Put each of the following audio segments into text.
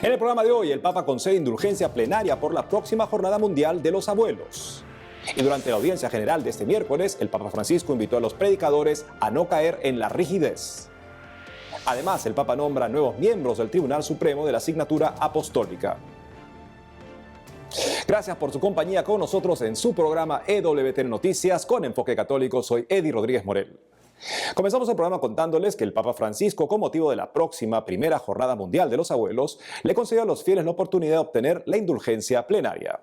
En el programa de hoy, el Papa concede indulgencia plenaria por la próxima Jornada Mundial de los Abuelos. Y durante la audiencia general de este miércoles, el Papa Francisco invitó a los predicadores a no caer en la rigidez. Además, el Papa nombra nuevos miembros del Tribunal Supremo de la Asignatura Apostólica. Gracias por su compañía con nosotros en su programa EWTN Noticias con Enfoque Católico. Soy Eddie Rodríguez Morel. Comenzamos el programa contándoles que el Papa Francisco, con motivo de la próxima primera Jornada Mundial de los Abuelos, le concedió a los fieles la oportunidad de obtener la indulgencia plenaria.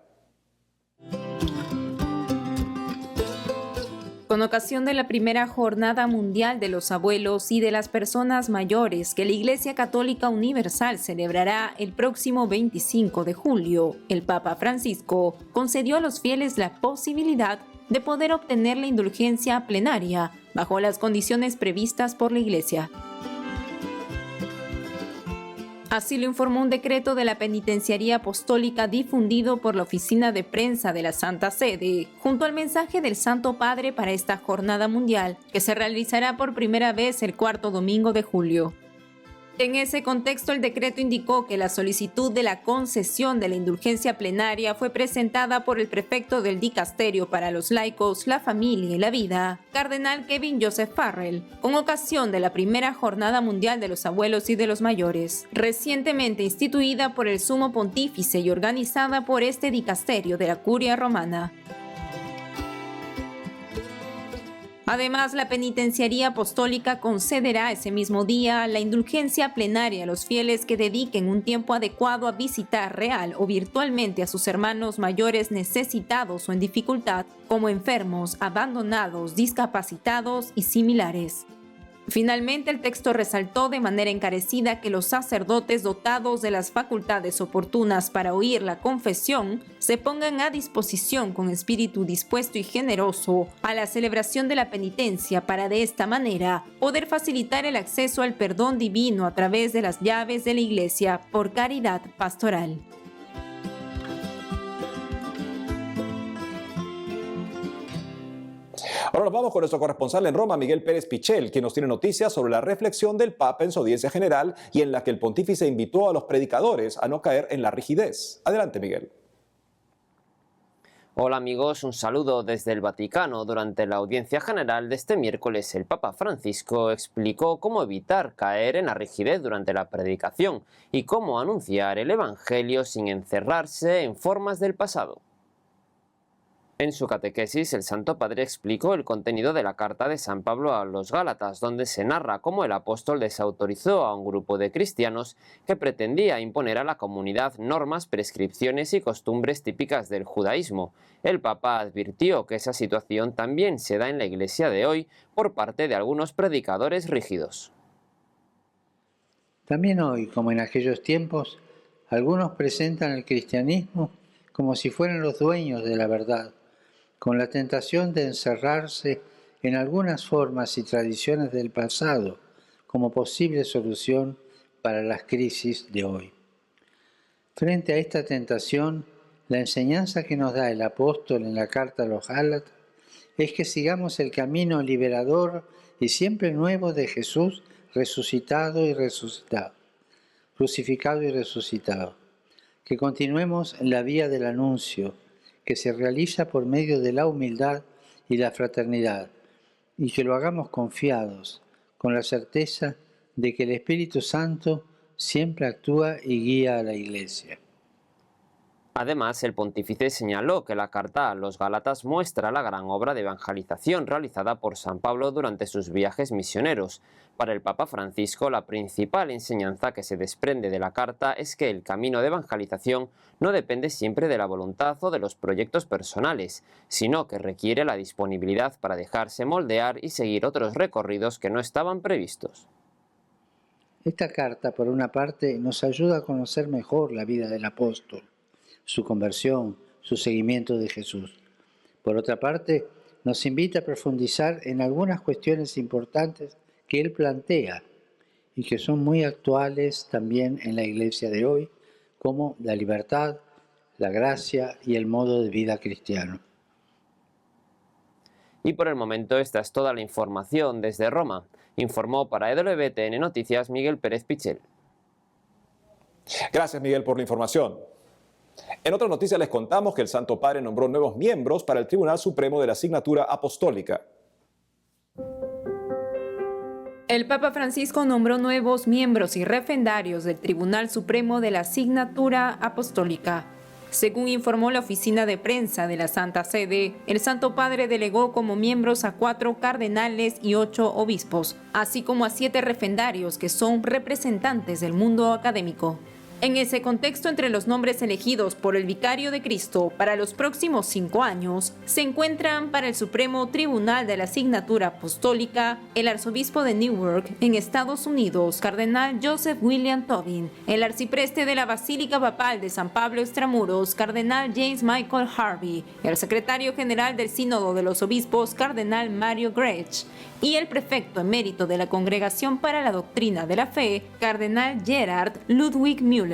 Con ocasión de la primera Jornada Mundial de los Abuelos y de las Personas Mayores que la Iglesia Católica Universal celebrará el próximo 25 de julio, el Papa Francisco concedió a los fieles la posibilidad de poder obtener la indulgencia plenaria bajo las condiciones previstas por la Iglesia. Así lo informó un decreto de la Penitenciaría Apostólica difundido por la Oficina de Prensa de la Santa Sede, junto al mensaje del Santo Padre para esta Jornada Mundial, que se realizará por primera vez el cuarto domingo de julio. En ese contexto, el decreto indicó que la solicitud de la concesión de la indulgencia plenaria fue presentada por el prefecto del Dicasterio para los Laicos, la Familia y la Vida, Cardenal Kevin Joseph Farrell, con ocasión de la primera Jornada Mundial de los Abuelos y de los Mayores, recientemente instituida por el Sumo Pontífice y organizada por este Dicasterio de la Curia Romana. Además, la Penitenciaría Apostólica concederá ese mismo día la indulgencia plenaria a los fieles que dediquen un tiempo adecuado a visitar real o virtualmente a sus hermanos mayores necesitados o en dificultad, como enfermos, abandonados, discapacitados y similares. Finalmente, el texto resaltó de manera encarecida que los sacerdotes dotados de las facultades oportunas para oír la confesión se pongan a disposición con espíritu dispuesto y generoso a la celebración de la penitencia para de esta manera poder facilitar el acceso al perdón divino a través de las llaves de la Iglesia por caridad pastoral. Ahora nos vamos con nuestro corresponsal en Roma, Miguel Pérez Pichel, quien nos tiene noticias sobre la reflexión del Papa en su audiencia general y en la que el pontífice invitó a los predicadores a no caer en la rigidez. Adelante, Miguel. Hola amigos, un saludo desde el Vaticano. Durante la audiencia general de este miércoles, el Papa Francisco explicó cómo evitar caer en la rigidez durante la predicación y cómo anunciar el Evangelio sin encerrarse en formas del pasado. En su catequesis, el Santo Padre explicó el contenido de la carta de San Pablo a los Gálatas, donde se narra cómo el apóstol desautorizó a un grupo de cristianos que pretendía imponer a la comunidad normas, prescripciones y costumbres típicas del judaísmo. El Papa advirtió que esa situación también se da en la Iglesia de hoy por parte de algunos predicadores rígidos. También hoy, como en aquellos tiempos, algunos presentan el cristianismo como si fueran los dueños de la verdad, con la tentación de encerrarse en algunas formas y tradiciones del pasado como posible solución para las crisis de hoy. Frente a esta tentación, la enseñanza que nos da el apóstol en la carta a los Gálatas es que sigamos el camino liberador y siempre nuevo de Jesús resucitado y resucitado, crucificado y resucitado, que continuemos en la vía del anuncio, que se realiza por medio de la humildad y la fraternidad, y que lo hagamos confiados, con la certeza de que el Espíritu Santo siempre actúa y guía a la Iglesia. Además, el pontífice señaló que la carta a los Gálatas muestra la gran obra de evangelización realizada por San Pablo durante sus viajes misioneros. Para el Papa Francisco, la principal enseñanza que se desprende de la carta es que el camino de evangelización no depende siempre de la voluntad o de los proyectos personales, sino que requiere la disponibilidad para dejarse moldear y seguir otros recorridos que no estaban previstos. Esta carta, por una parte, nos ayuda a conocer mejor la vida del apóstol, su conversión, su seguimiento de Jesús. Por otra parte, nos invita a profundizar en algunas cuestiones importantes que él plantea y que son muy actuales también en la Iglesia de hoy, como la libertad, la gracia y el modo de vida cristiano. Y por el momento esta es toda la información desde Roma. Informó para EWTN Noticias Miguel Pérez Pichel. Gracias, Miguel, por la información. En otra noticia les contamos que el Santo Padre nombró nuevos miembros para el Tribunal Supremo de la Asignatura Apostólica. El Papa Francisco nombró nuevos miembros y refendarios del Tribunal Supremo de la Asignatura Apostólica. Según informó la oficina de prensa de la Santa Sede, el Santo Padre delegó como miembros a 4 cardenales y 8 obispos, así como a 7 refendarios que son representantes del mundo académico. En ese contexto, entre los nombres elegidos por el Vicario de Cristo para los próximos 5 años, se encuentran para el Supremo Tribunal de la Asignatura Apostólica el arzobispo de Newark, en Estados Unidos, Cardenal Joseph William Tobin, el arcipreste de la Basílica Papal de San Pablo Extramuros, Cardenal James Michael Harvey, el secretario general del Sínodo de los Obispos, Cardenal Mario Grech, y el prefecto emérito de la Congregación para la Doctrina de la Fe, Cardenal Gerard Ludwig Müller.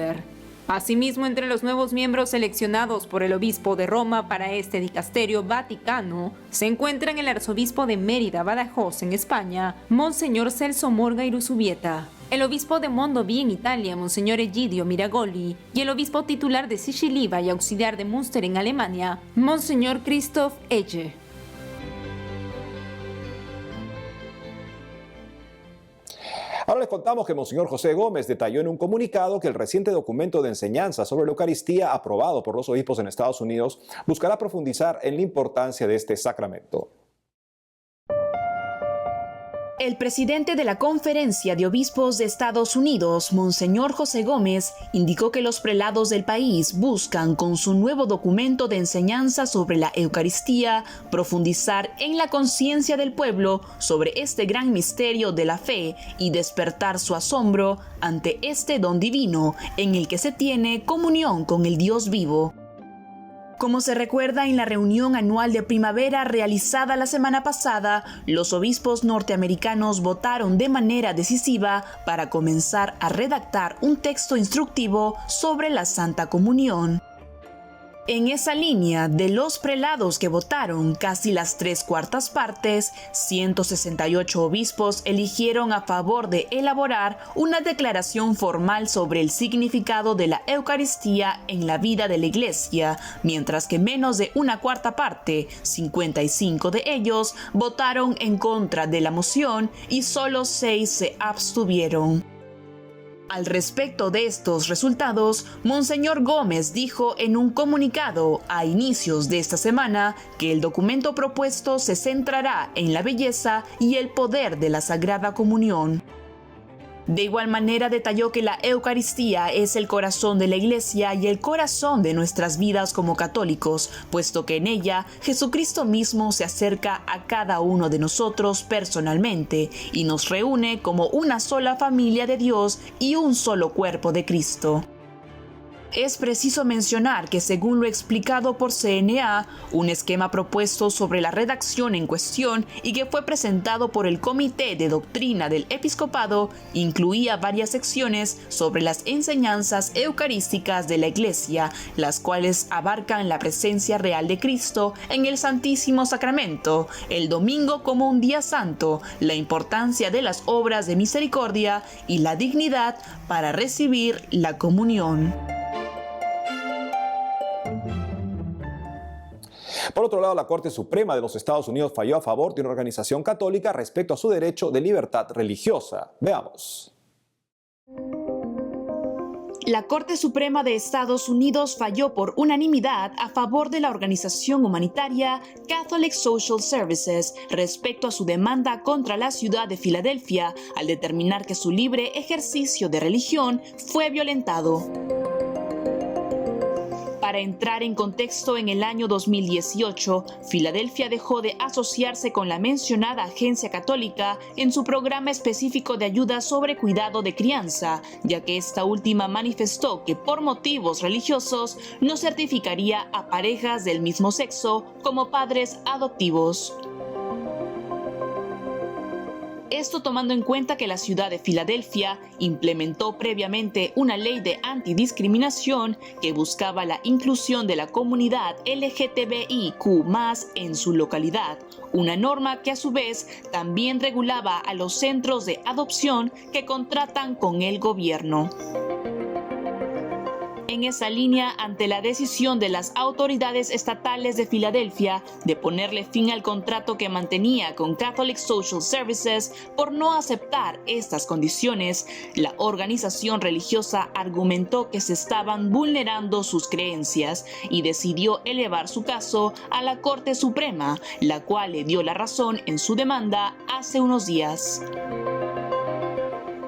Asimismo, entre los nuevos miembros seleccionados por el obispo de Roma para este dicasterio vaticano, se encuentran el arzobispo de Mérida, Badajoz, en España, Monseñor Celso Morga Iruzubieta, el obispo de Mondovì en Italia, Monseñor Egidio Miragoli, y el obispo titular de Siciliva y auxiliar de Münster en Alemania, Monseñor Christoph Egge. Ahora les contamos que Monseñor José Gómez detalló en un comunicado que el reciente documento de enseñanza sobre la Eucaristía aprobado por los obispos en Estados Unidos buscará profundizar en la importancia de este sacramento. El presidente de la Conferencia de Obispos de Estados Unidos, Monseñor José Gómez, indicó que los prelados del país buscan, con su nuevo documento de enseñanza sobre la Eucaristía, profundizar en la conciencia del pueblo sobre este gran misterio de la fe y despertar su asombro ante este don divino en el que se tiene comunión con el Dios vivo. Como se recuerda en la reunión anual de primavera realizada la semana pasada, los obispos norteamericanos votaron de manera decisiva para comenzar a redactar un texto instructivo sobre la Santa Comunión. En esa línea, de los prelados que votaron, casi las 3/4 partes, 168 obispos eligieron a favor de elaborar una declaración formal sobre el significado de la Eucaristía en la vida de la Iglesia, mientras que menos de 1/4 parte, 55 de ellos, votaron en contra de la moción y solo 6 se abstuvieron. Al respecto de estos resultados, Monseñor Gómez dijo en un comunicado a inicios de esta semana que el documento propuesto se centrará en la belleza y el poder de la Sagrada Comunión. De igual manera detalló que la Eucaristía es el corazón de la Iglesia y el corazón de nuestras vidas como católicos, puesto que en ella Jesucristo mismo se acerca a cada uno de nosotros personalmente y nos reúne como una sola familia de Dios y un solo cuerpo de Cristo. Es preciso mencionar que, según lo explicado por CNA, un esquema propuesto sobre la redacción en cuestión y que fue presentado por el Comité de Doctrina del Episcopado incluía varias secciones sobre las enseñanzas eucarísticas de la Iglesia, las cuales abarcan la presencia real de Cristo en el Santísimo Sacramento, el domingo como un día santo, la importancia de las obras de misericordia y la dignidad para recibir la comunión. Por otro lado, la Corte Suprema de los Estados Unidos falló a favor de una organización católica respecto a su derecho de libertad religiosa. Veamos. La Corte Suprema de Estados Unidos falló por unanimidad a favor de la organización humanitaria Catholic Social Services respecto a su demanda contra la ciudad de Filadelfia al determinar que su libre ejercicio de religión fue violentado. Para entrar en contexto, en el año 2018, Filadelfia dejó de asociarse con la mencionada agencia católica en su programa específico de ayuda sobre cuidado de crianza, ya que esta última manifestó que por motivos religiosos no certificaría a parejas del mismo sexo como padres adoptivos. Esto tomando en cuenta que la ciudad de Filadelfia implementó previamente una ley de antidiscriminación que buscaba la inclusión de la comunidad LGTBIQ+ en su localidad, una norma que a su vez también regulaba a los centros de adopción que contratan con el gobierno. En esa línea, ante la decisión de las autoridades estatales de Filadelfia de ponerle fin al contrato que mantenía con Catholic Social Services por no aceptar estas condiciones, la organización religiosa argumentó que se estaban vulnerando sus creencias y decidió elevar su caso a la Corte Suprema, la cual le dio la razón en su demanda hace unos días.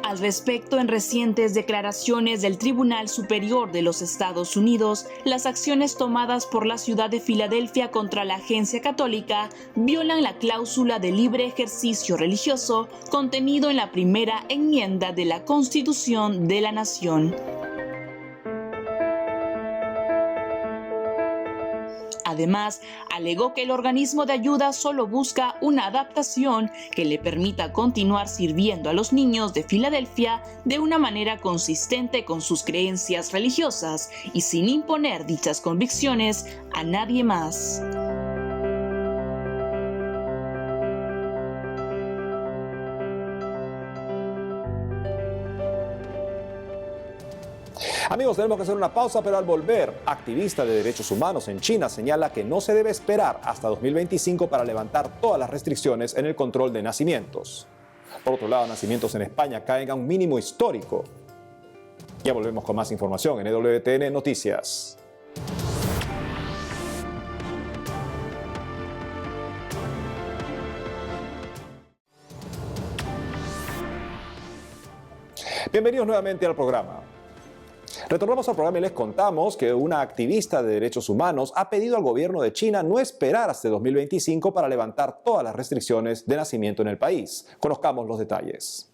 Al respecto, en recientes declaraciones del Tribunal Superior de los Estados Unidos, las acciones tomadas por la ciudad de Filadelfia contra la Agencia Católica violan la cláusula de libre ejercicio religioso contenido en la primera enmienda de la Constitución de la Nación. Además, alegó que el organismo de ayuda solo busca una adaptación que le permita continuar sirviendo a los niños de Filadelfia de una manera consistente con sus creencias religiosas y sin imponer dichas convicciones a nadie más. Amigos, tenemos que hacer una pausa, pero al volver, activista de derechos humanos en China señala que no se debe esperar hasta 2025 para levantar todas las restricciones en el control de nacimientos. Por otro lado, nacimientos en España caen a un mínimo histórico. Ya volvemos con más información en EWTN Noticias. Bienvenidos nuevamente al programa. Retornamos al programa y les contamos que una activista de derechos humanos ha pedido al gobierno de China no esperar hasta 2025 para levantar todas las restricciones de nacimiento en el país. Conozcamos los detalles.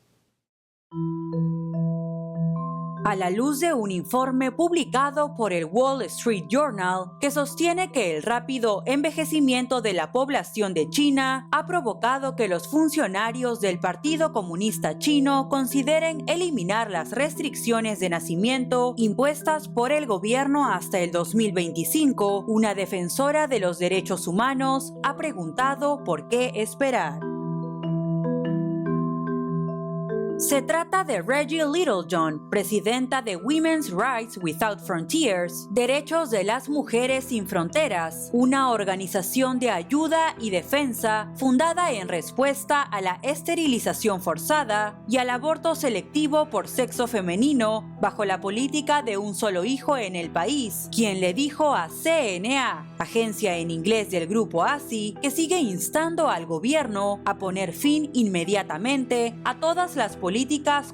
A la luz de un informe publicado por el Wall Street Journal que sostiene que el rápido envejecimiento de la población de China ha provocado que los funcionarios del Partido Comunista Chino consideren eliminar las restricciones de nacimiento impuestas por el gobierno hasta el 2025, una defensora de los derechos humanos ha preguntado por qué esperar. Se trata de Reggie Littlejohn, presidenta de Women's Rights Without Frontiers, Derechos de las Mujeres Sin Fronteras, una organización de ayuda y defensa fundada en respuesta a la esterilización forzada y al aborto selectivo por sexo femenino bajo la política de un solo hijo en el país, quien le dijo a CNA, agencia en inglés del grupo ASI, que sigue instando al gobierno a poner fin inmediatamente a todas las políticas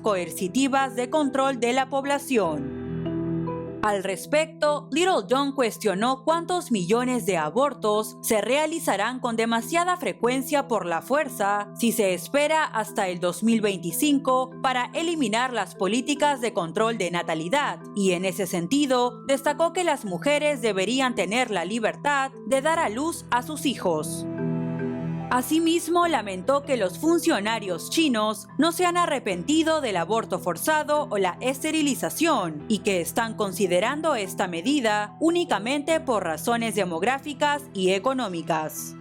coercitivas de control de la población. Al respecto, Littlejohn cuestionó cuántos millones de abortos se realizarán con demasiada frecuencia por la fuerza si se espera hasta el 2025 para eliminar las políticas de control de natalidad, y en ese sentido destacó que las mujeres deberían tener la libertad de dar a luz a sus hijos. Asimismo, lamentó que los funcionarios chinos no se han arrepentido del aborto forzado o la esterilización y que están considerando esta medida únicamente por razones demográficas y económicas.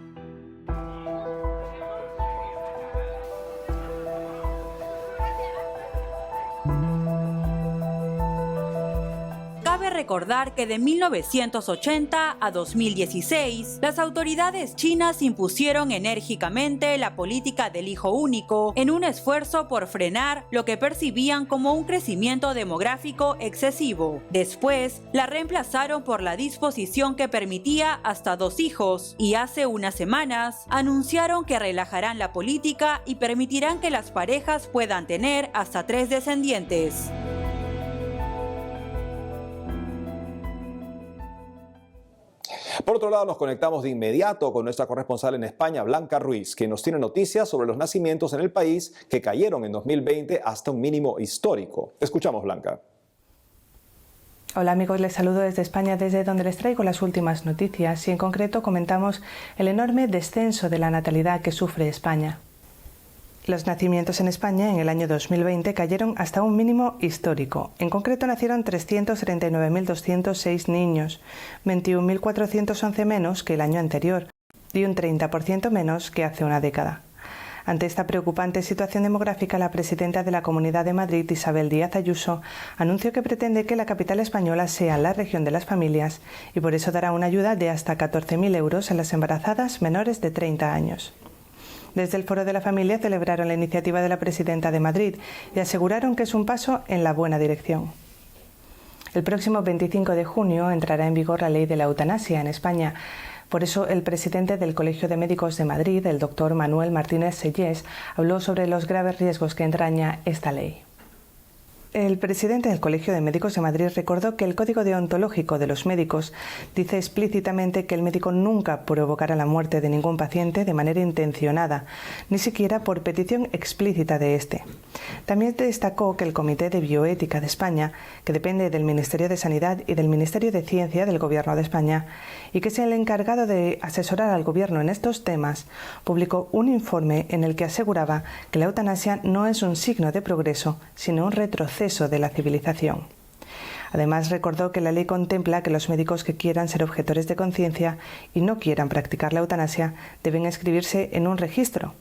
Cabe recordar que de 1980 a 2016, las autoridades chinas impusieron enérgicamente la política del hijo único en un esfuerzo por frenar lo que percibían como un crecimiento demográfico excesivo. Después, la reemplazaron por la disposición que permitía hasta 2 hijos, y hace unas semanas anunciaron que relajarán la política y permitirán que las parejas puedan tener hasta 3 descendientes. Por otro lado, nos conectamos de inmediato con nuestra corresponsal en España, Blanca Ruiz, que nos tiene noticias sobre los nacimientos en el país que cayeron en 2020 hasta un mínimo histórico. Escuchamos, Blanca. Hola amigos, les saludo desde España, desde donde les traigo las últimas noticias y en concreto comentamos el enorme descenso de la natalidad que sufre España. Los nacimientos en España en el año 2020 cayeron hasta un mínimo histórico. En concreto nacieron 339.206 niños, 21.411 menos que el año anterior y un 30% menos que hace una década. Ante esta preocupante situación demográfica, la presidenta de la Comunidad de Madrid, Isabel Díaz Ayuso, anunció que pretende que la capital española sea la región de las familias y por eso dará una ayuda de hasta 14.000 euros a las embarazadas menores de 30 años. Desde el Foro de la Familia celebraron la iniciativa de la presidenta de Madrid y aseguraron que es un paso en la buena dirección. El próximo 25 de junio entrará en vigor la ley de la eutanasia en España. Por eso, el presidente del Colegio de Médicos de Madrid, el doctor Manuel Martínez Sellés, habló sobre los graves riesgos que entraña esta ley. El presidente del Colegio de Médicos de Madrid recordó que el Código Deontológico de los Médicos dice explícitamente que el médico nunca provocará la muerte de ningún paciente de manera intencionada, ni siquiera por petición explícita de éste. También destacó que el Comité de Bioética de España, que depende del Ministerio de Sanidad y del Ministerio de Ciencia del Gobierno de España, y que es el encargado de asesorar al Gobierno en estos temas, publicó un informe en el que aseguraba que la eutanasia no es un signo de progreso, sino un retroceso de la civilización. Además, recordó que la ley contempla que los médicos que quieran ser objetores de conciencia y no quieran practicar la eutanasia deben inscribirse en un registro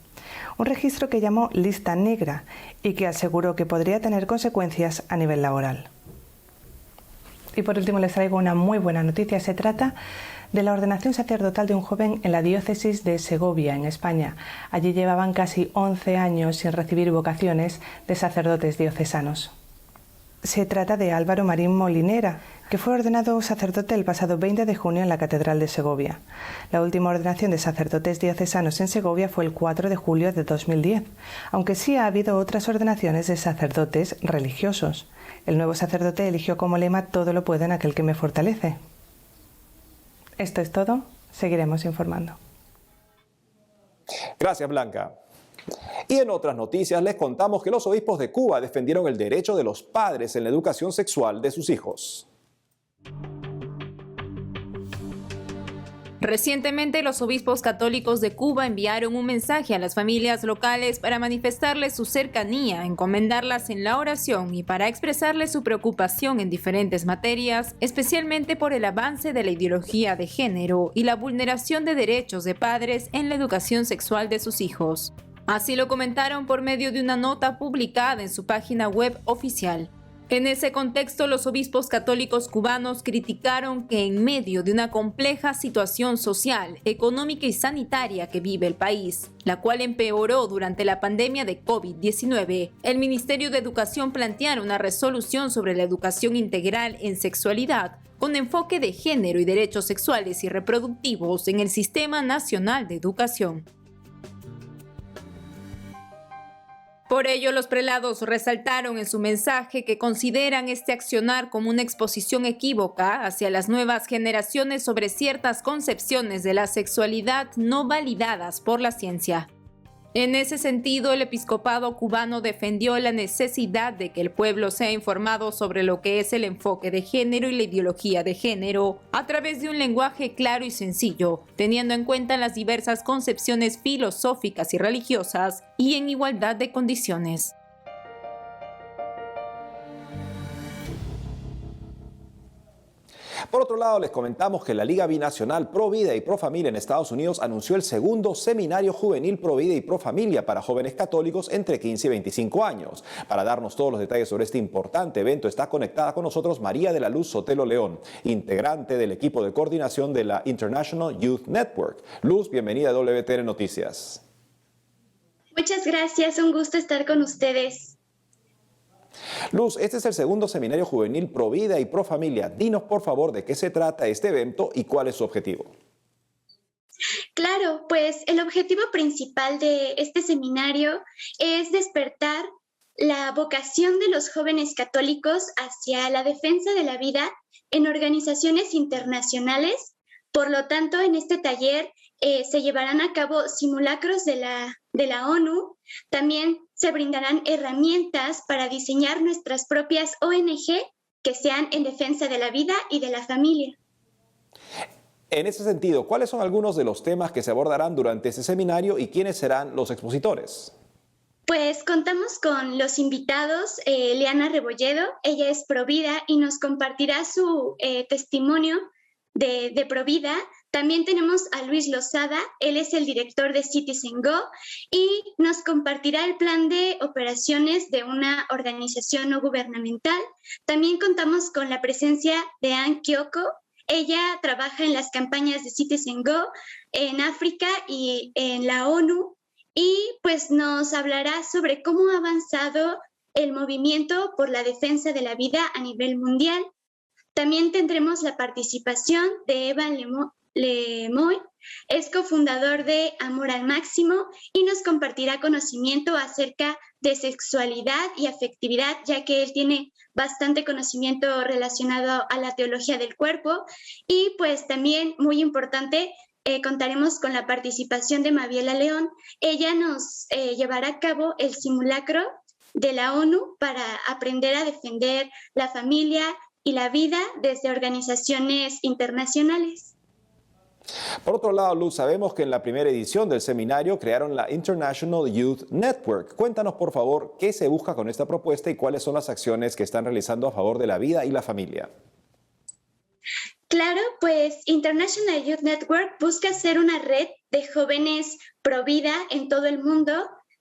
que llamó lista negra y que aseguró que podría tener consecuencias a nivel laboral. Y por último les traigo una muy buena noticia. Se trata de la ordenación sacerdotal de un joven en la diócesis de Segovia, en España. Allí llevaban casi 11 años sin recibir vocaciones de sacerdotes diocesanos. Se trata de Álvaro Marín Molinera, que fue ordenado sacerdote el pasado 20 de junio en la Catedral de Segovia. La última ordenación de sacerdotes diocesanos en Segovia fue el 4 de julio de 2010, aunque sí ha habido otras ordenaciones de sacerdotes religiosos. El nuevo sacerdote eligió como lema «Todo lo puedo en aquel que me fortalece». Esto es todo. Seguiremos informando. Gracias, Blanca. Y en otras noticias les contamos que los obispos de Cuba defendieron el derecho de los padres en la educación sexual de sus hijos. Recientemente, los obispos católicos de Cuba enviaron un mensaje a las familias locales para manifestarles su cercanía, encomendarlas en la oración y para expresarles su preocupación en diferentes materias, especialmente por el avance de la ideología de género y la vulneración de derechos de padres en la educación sexual de sus hijos. Así lo comentaron por medio de una nota publicada en su página web oficial. En ese contexto, los obispos católicos cubanos criticaron que en medio de una compleja situación social, económica y sanitaria que vive el país, la cual empeoró durante la pandemia de COVID-19, el Ministerio de Educación planteara una resolución sobre la educación integral en sexualidad, con enfoque de género y derechos sexuales y reproductivos en el Sistema Nacional de Educación. Por ello, los prelados resaltaron en su mensaje que consideran este accionar como una exposición equívoca hacia las nuevas generaciones sobre ciertas concepciones de la sexualidad no validadas por la ciencia. En ese sentido, el episcopado cubano defendió la necesidad de que el pueblo sea informado sobre lo que es el enfoque de género y la ideología de género a través de un lenguaje claro y sencillo, teniendo en cuenta las diversas concepciones filosóficas y religiosas y en igualdad de condiciones. Por otro lado, les comentamos que la Liga Binacional Pro Vida y Pro Familia en Estados Unidos anunció el segundo seminario juvenil Pro Vida y Pro Familia para jóvenes católicos entre 15 y 25 años. Para darnos todos los detalles sobre este importante evento está conectada con nosotros María de la Luz Sotelo León, integrante del equipo de coordinación de la International Youth Network. Luz, bienvenida a WTN Noticias. Muchas gracias, un gusto estar con ustedes. Luz, este es el segundo seminario juvenil Pro Vida y Pro Familia. Dinos, por favor, de qué se trata este evento y cuál es su objetivo. Claro, pues el objetivo principal de este seminario es despertar la vocación de los jóvenes católicos hacia la defensa de la vida en organizaciones internacionales. Por lo tanto, en este taller se llevarán a cabo simulacros de la ONU. También se brindarán herramientas para diseñar nuestras propias ONG que sean en defensa de la vida y de la familia. En ese sentido, ¿cuáles son algunos de los temas que se abordarán durante este seminario y quiénes serán los expositores? Pues contamos con los invitados, Leana Rebolledo, ella es Provida y nos compartirá su testimonio de Provida. También tenemos a Luis Lozada, él es el director de Citizen Go y nos compartirá el plan de operaciones de una organización no gubernamental. También contamos con la presencia de Ann Kyoko. Ella trabaja en las campañas de Citizen Go en África y en la ONU y pues nos hablará sobre cómo ha avanzado el movimiento por la defensa de la vida a nivel mundial. También tendremos la participación de Evan Lemoy, es cofundador de Amor al Máximo y nos compartirá conocimiento acerca de sexualidad y afectividad, ya que él tiene bastante conocimiento relacionado a la teología del cuerpo. Y pues también, muy importante, contaremos con la participación de Mabiela León. Ella nos llevará a cabo el simulacro de la ONU para aprender a defender la familia y la vida desde organizaciones internacionales. Por otro lado, Luz, sabemos que en la primera edición del seminario crearon la International Youth Network. Cuéntanos, por favor, qué se busca con esta propuesta y cuáles son las acciones que están realizando a favor de la vida y la familia. Claro, pues International Youth Network busca ser una red de jóvenes pro vida en todo el mundo,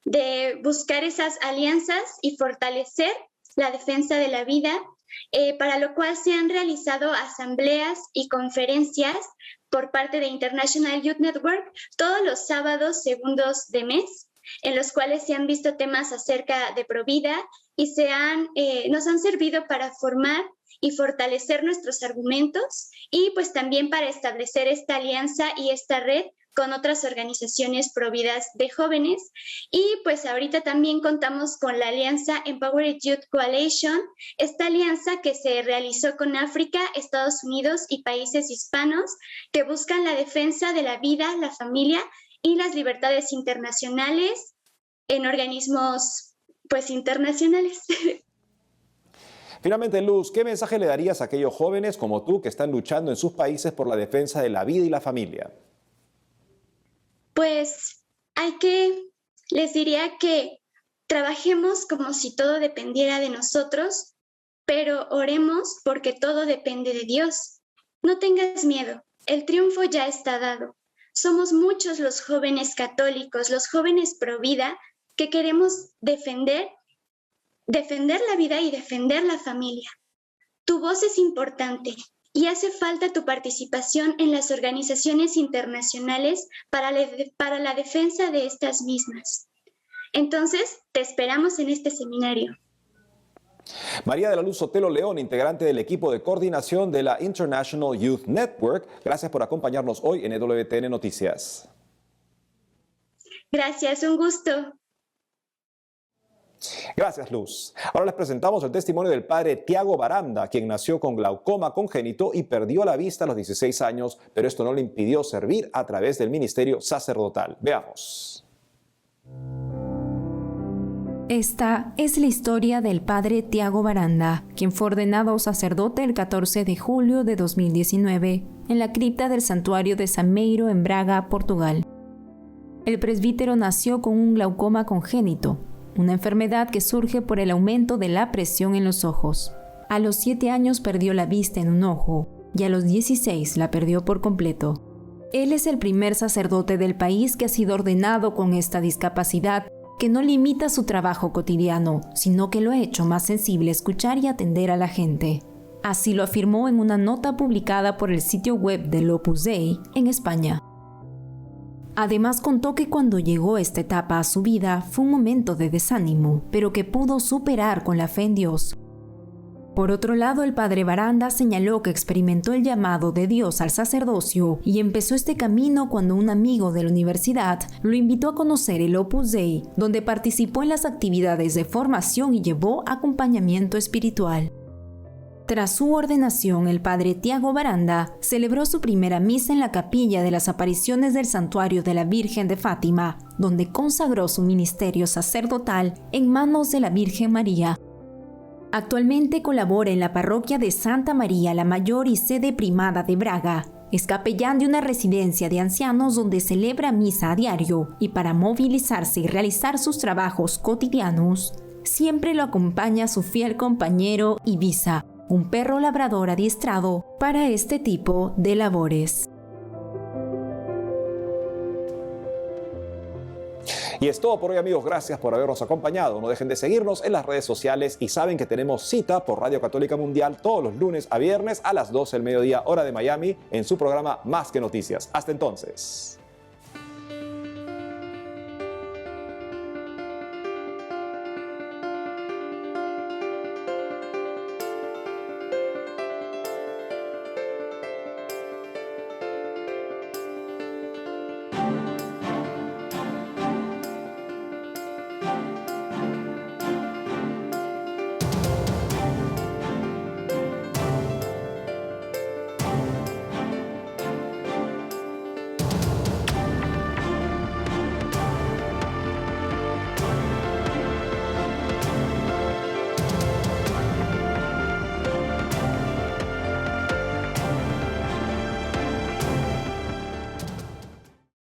de buscar esas alianzas y fortalecer la defensa de la vida, para lo cual se han realizado asambleas y conferencias por parte de International Youth Network todos los sábados segundos de mes, en los cuales se han visto temas acerca de provida y nos han servido para formar y fortalecer nuestros argumentos y pues también para establecer esta alianza y esta red con otras organizaciones providas de jóvenes. Y pues ahorita también contamos con la alianza Empowered Youth Coalition, esta alianza que se realizó con África, Estados Unidos y países hispanos que buscan la defensa de la vida, la familia y las libertades internacionales en organismos pues internacionales. Finalmente, Luz, ¿qué mensaje le darías a aquellos jóvenes como tú que están luchando en sus países por la defensa de la vida y la familia? Pues les diría que trabajemos como si todo dependiera de nosotros, pero oremos porque todo depende de Dios. No tengas miedo, el triunfo ya está dado. Somos muchos los jóvenes católicos, los jóvenes pro vida, que queremos defender la vida y defender la familia. Tu voz es importante. Y hace falta tu participación en las organizaciones internacionales para la defensa de estas mismas. Entonces, te esperamos en este seminario. María de la Luz Sotelo León, integrante del equipo de coordinación de la International Youth Network, gracias por acompañarnos hoy en EWTN Noticias. Gracias, un gusto. Gracias, Luz. Ahora les presentamos el testimonio del padre Tiago Baranda, quien nació con glaucoma congénito y perdió la vista a los 16 años, pero esto no le impidió servir a través del ministerio sacerdotal. Veamos. Esta es la historia del padre Tiago Baranda, quien fue ordenado sacerdote el 14 de julio de 2019 en la cripta del santuario de San Meiro en Braga, Portugal. El presbítero nació con un glaucoma congénito, una enfermedad que surge por el aumento de la presión en los ojos. A los 7 años perdió la vista en un ojo y a los 16 la perdió por completo. Él es el primer sacerdote del país que ha sido ordenado con esta discapacidad que no limita su trabajo cotidiano, sino que lo ha hecho más sensible a escuchar y atender a la gente. Así lo afirmó en una nota publicada por el sitio web del Opus Dei en España. Además contó que cuando llegó esta etapa a su vida fue un momento de desánimo, pero que pudo superar con la fe en Dios. Por otro lado, el padre Baranda señaló que experimentó el llamado de Dios al sacerdocio y empezó este camino cuando un amigo de la universidad lo invitó a conocer el Opus Dei, donde participó en las actividades de formación y llevó acompañamiento espiritual. Tras su ordenación, el padre Tiago Baranda celebró su primera misa en la capilla de las apariciones del Santuario de la Virgen de Fátima, donde consagró su ministerio sacerdotal en manos de la Virgen María. Actualmente colabora en la parroquia de Santa María la Mayor y sede primada de Braga. Es capellán de una residencia de ancianos donde celebra misa a diario y para movilizarse y realizar sus trabajos cotidianos, siempre lo acompaña su fiel compañero Ibiza, un perro labrador adiestrado para este tipo de labores. Y es todo por hoy, amigos. Gracias por habernos acompañado. No dejen de seguirnos en las redes sociales y saben que tenemos cita por Radio Católica Mundial todos los lunes a viernes a las 12 del mediodía, hora de Miami, en su programa Más que Noticias. Hasta entonces.